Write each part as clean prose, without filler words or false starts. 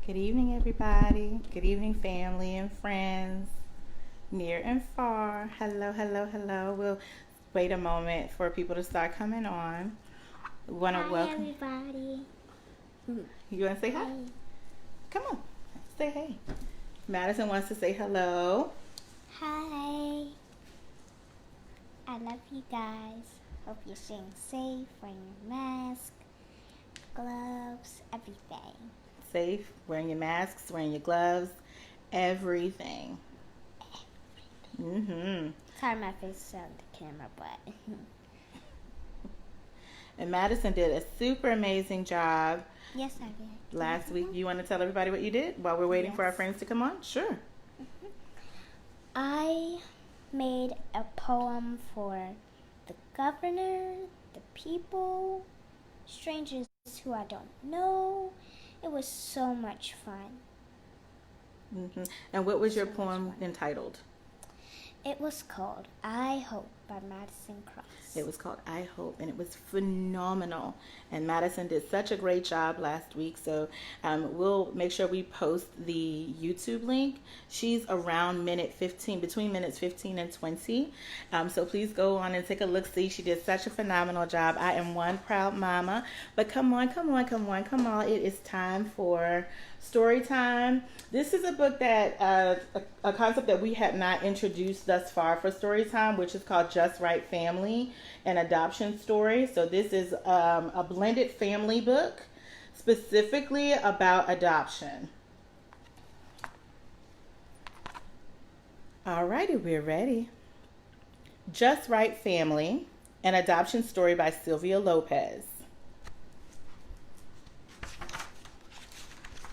Good evening, everybody. Good evening, family and friends, near and far. Hello, hello, hello. We'll wait a moment for people to start coming on. We want to Hi, welcome. everybody. You want to say hi? Hi. Come on, say hey. Madison wants to say hello. Hi. I love you guys. Hope you're staying safe, wearing your mask, gloves, everything. Safe, wearing your masks, wearing your gloves, everything. Mm-hmm. Sorry, my face is on the camera, but And Madison did a super amazing job yes, I did. last week. You want to tell everybody what you did while we're waiting for our Yes. friends to come on? Sure. I made a poem for the governor, the people, strangers who I don't know. It was so much fun. Mm-hmm. And what was your So much poem fun. entitled? It was called I Hope by Madison Cross. It was called I Hope, and it was phenomenal. And Madison did such a great job last week. So we'll make sure we post the YouTube link. She's around minute 15, between minutes 15 and 20. So please go on and take a look. See, she did such a phenomenal job. I am one proud mama. But come on, come on, come on, come on. It is time for story time. This is a book that a concept that we have not introduced thus far for story time, which is called Just Right Family, an adoption story. So this is a blended family book specifically about adoption. Alrighty, we're ready. Just Right Family, an adoption story by Sylvia Lopez.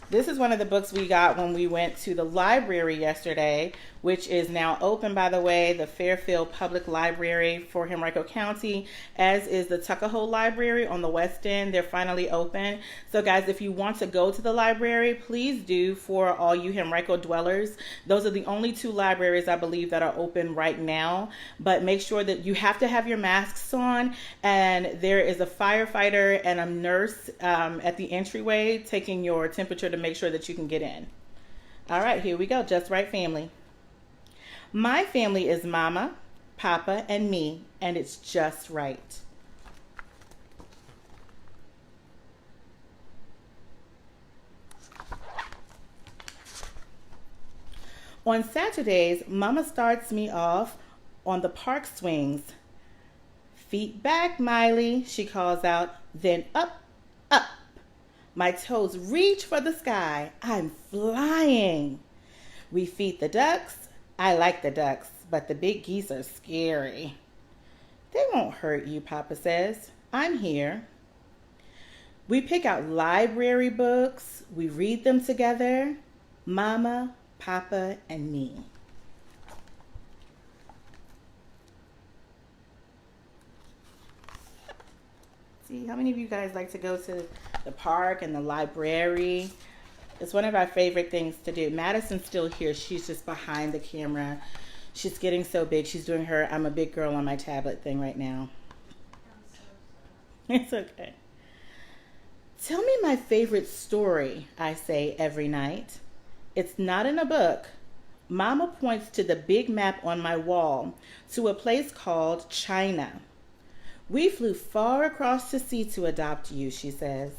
This is one of the books we got when we went to the library yesterday, which is now open, by the way, the Fairfield Public Library for Henrico County, as is the Tuckahoe Library on the West End. They're finally open. So, guys, if you want to go to the library, please do. For all you Henrico dwellers, those are the only two libraries, I believe, that are open right now. But make sure that you have to have your masks on, and there is a firefighter and a nurse at the entryway taking your temperature to make sure that you can get in. All right, here we go. Just Right Family. My family is Mama, Papa, and me, and it's just right. On Saturdays, Mama starts me off on the park swings. Feet back, Miley, she calls out, then up, up. My toes reach for the sky. I'm flying. We feed the ducks. I like the ducks, but the big geese are scary. They won't hurt you, Papa says. I'm here. We pick out library books. We read them together. Mama, Papa, and me. See, how many of you guys like to go to the park and the library? It's one of our favorite things to do. Madison's still here. She's just behind the camera. She's getting so big. She's doing her I'm a big girl on my tablet thing right now. It's okay. Tell me my favorite story, I say every night. It's not in a book. Mama points to the big map on my wall, to a place called China. We flew far across the sea to adopt you, she says.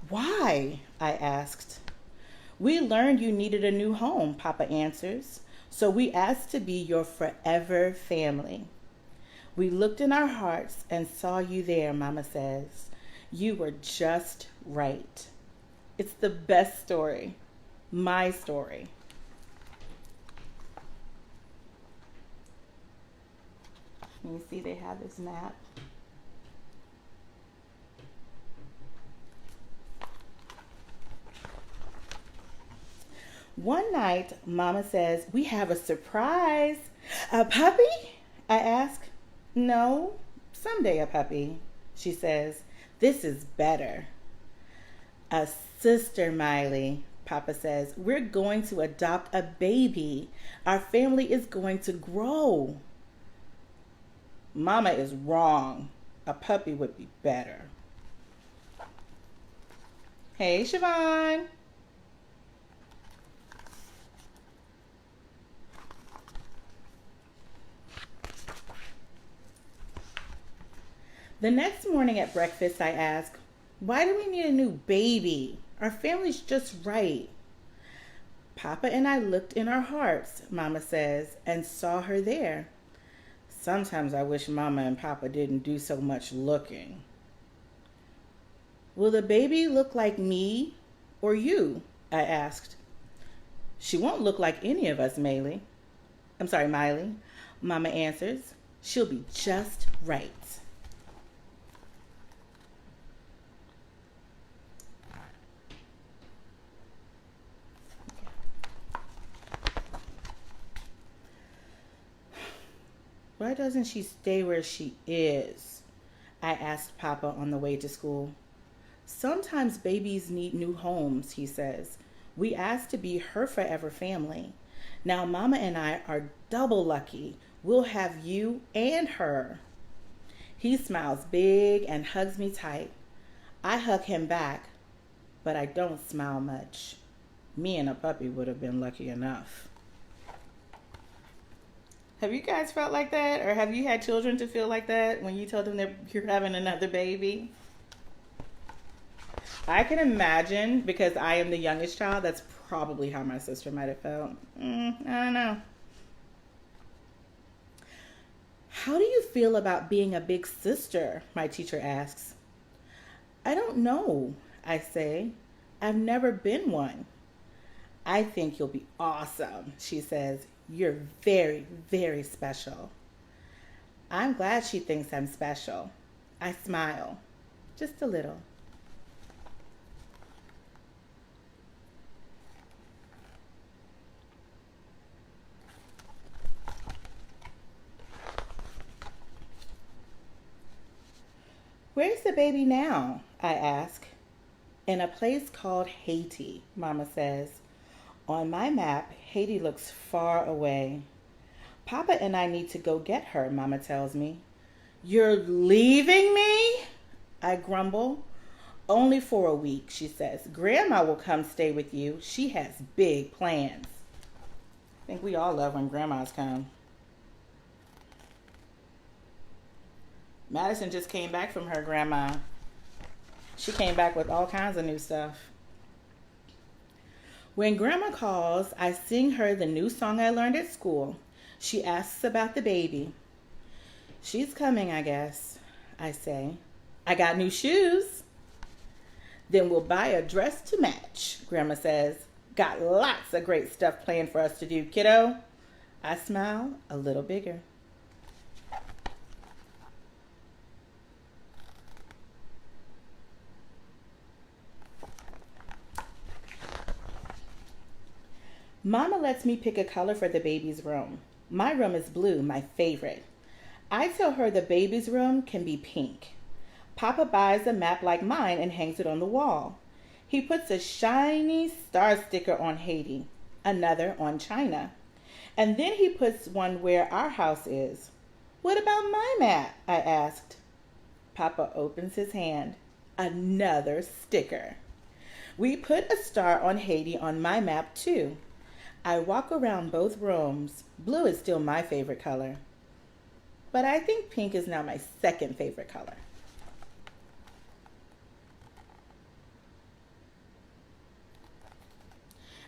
Why? I asked. We learned you needed a new home, Papa answers. So we asked to be your forever family. We looked in our hearts and saw you there, Mama says. You were just right. It's the best story. My story. You see they have this map. One night, Mama says, we have a surprise. A puppy? I ask. No, someday a puppy, she says. This is better. A sister, Miley, Papa says. We're going to adopt a baby. Our family is going to grow. Mama is wrong. A puppy would be better. Hey, Siobhan. The next morning at breakfast, I ask, why do we need a new baby? Our family's just right. Papa and I looked in our hearts, Mama says, and saw her there. Sometimes I wish Mama and Papa didn't do so much looking. Will the baby look like me or you? I asked. She won't look like any of us, Miley. Mama answers. She'll be just right. Why doesn't she stay where she is? I asked Papa on the way to school. Sometimes babies need new homes, he says. We asked to be her forever family. Now Mama and I are double lucky. We'll have you and her. He smiles big and hugs me tight. I hug him back, but I don't smile much. Me and a puppy would have been lucky enough. Have you guys felt like that? Or have you had children to feel like that when you told them that you're having another baby? I can imagine, because I am the youngest child, that's probably how my sister might have felt. I don't know. How do you feel about being a big sister? My teacher asks. I don't know, I say. I've never been one. I think you'll be awesome, she says. You're very, very special. I'm glad she thinks I'm special. I smile, just a little. Where's the baby now? I ask. In a place called Haiti, Mama says. On my map, Haiti looks far away. Papa and I need to go get her, Mama tells me. You're leaving me? I grumble. Only for a week, she says. Grandma will come stay with you. She has big plans. I think we all love when grandmas come. Madison just came back from her grandma. She came back with all kinds of new stuff. When Grandma calls, I sing her the new song I learned at school. She asks about the baby. She's coming, I guess, I say. I got new shoes. Then we'll buy a dress to match, Grandma says. Got lots of great stuff planned for us to do, kiddo. I smile a little bigger. Mama lets me pick a color for the baby's room. My room is blue, my favorite. I tell her the baby's room can be pink. Papa buys a map like mine and hangs it on the wall. He puts a shiny star sticker on Haiti, another on China. And then he puts one where our house is. What about my map? I asked. Papa opens his hand. Another sticker. We put a star on Haiti on my map too. I walk around both rooms. Blue is still my favorite color. But I think pink is now my second favorite color.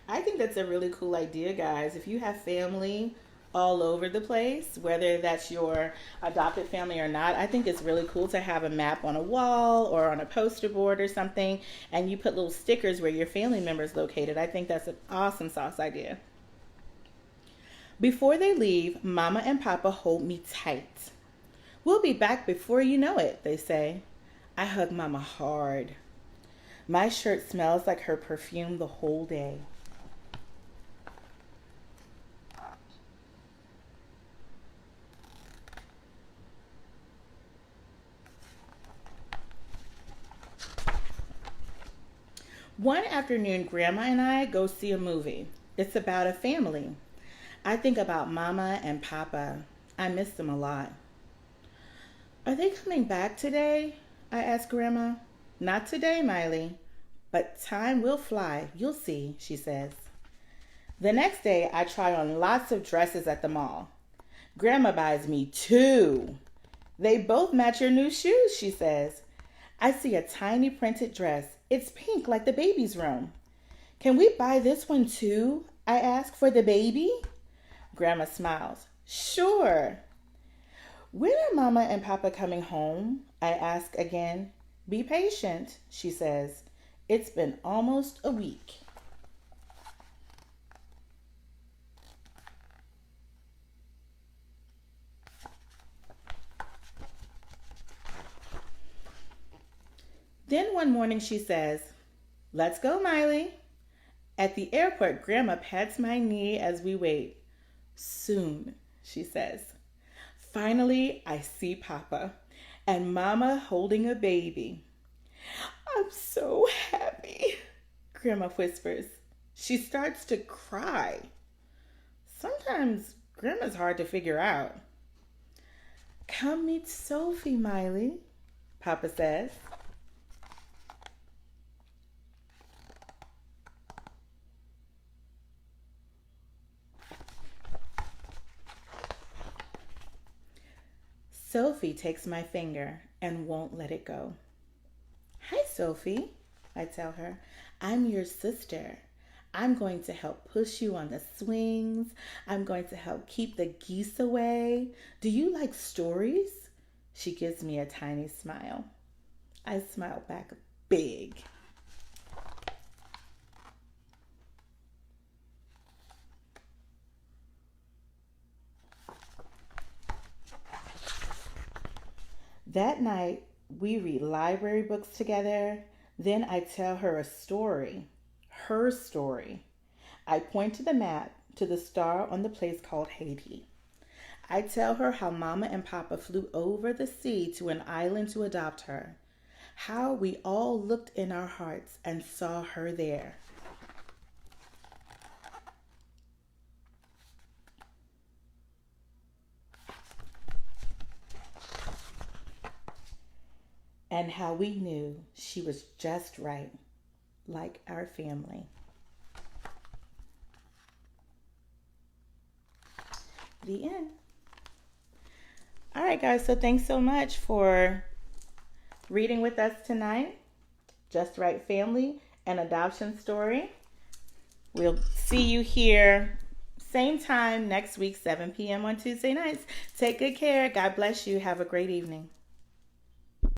I think that's a really cool idea, guys. If you have family all over the place, whether that's your adopted family or not, I think it's really cool to have a map on a wall or on a poster board or something, and you put little stickers where your family member is located. I think that's an awesome sauce idea. Before they leave, Mama and Papa hold me tight. We'll be back before you know it, they say. I hug Mama hard. My shirt smells like her perfume the whole day. One afternoon, Grandma and I go see a movie. It's about a family. I think about Mama and Papa. I miss them a lot. Are they coming back today? I ask Grandma. Not today, Miley, but time will fly. You'll see, she says. The next day, I try on lots of dresses at the mall. Grandma buys me 2. They both match your new shoes, she says. I see a tiny printed dress. It's pink like the baby's room. Can we buy this one too? I ask, for the baby. Grandma smiles. Sure. When are Mama and Papa coming home? I ask again. Be patient, she says. It's been almost a week. Then one morning she says, Let's go, Miley. At the airport, Grandma pats my knee as we wait. Soon, she says. Finally, I see Papa and Mama holding a baby. I'm so happy, Grandma whispers. She starts to cry. Sometimes Grandma's hard to figure out. Come meet Sophie, Miley, Papa says. Sophie takes my finger and won't let it go. Hi, Sophie, I tell her. I'm your sister. I'm going to help push you on the swings. I'm going to help keep the geese away. Do you like stories? She gives me a tiny smile. I smile back big. That night, we read library books together. Then I tell her a story, her story. I point to the map, to the star on the place called Haiti. I tell her how Mama and Papa flew over the sea to an island to adopt her, how we all looked in our hearts and saw her there. And how we knew she was just right, like our family. The end. All right, guys, so thanks so much for reading with us tonight. Just Right Family, an adoption story. We'll see you here same time next week, 7 p.m. on Tuesday nights. Take good care. God bless you. Have a great evening.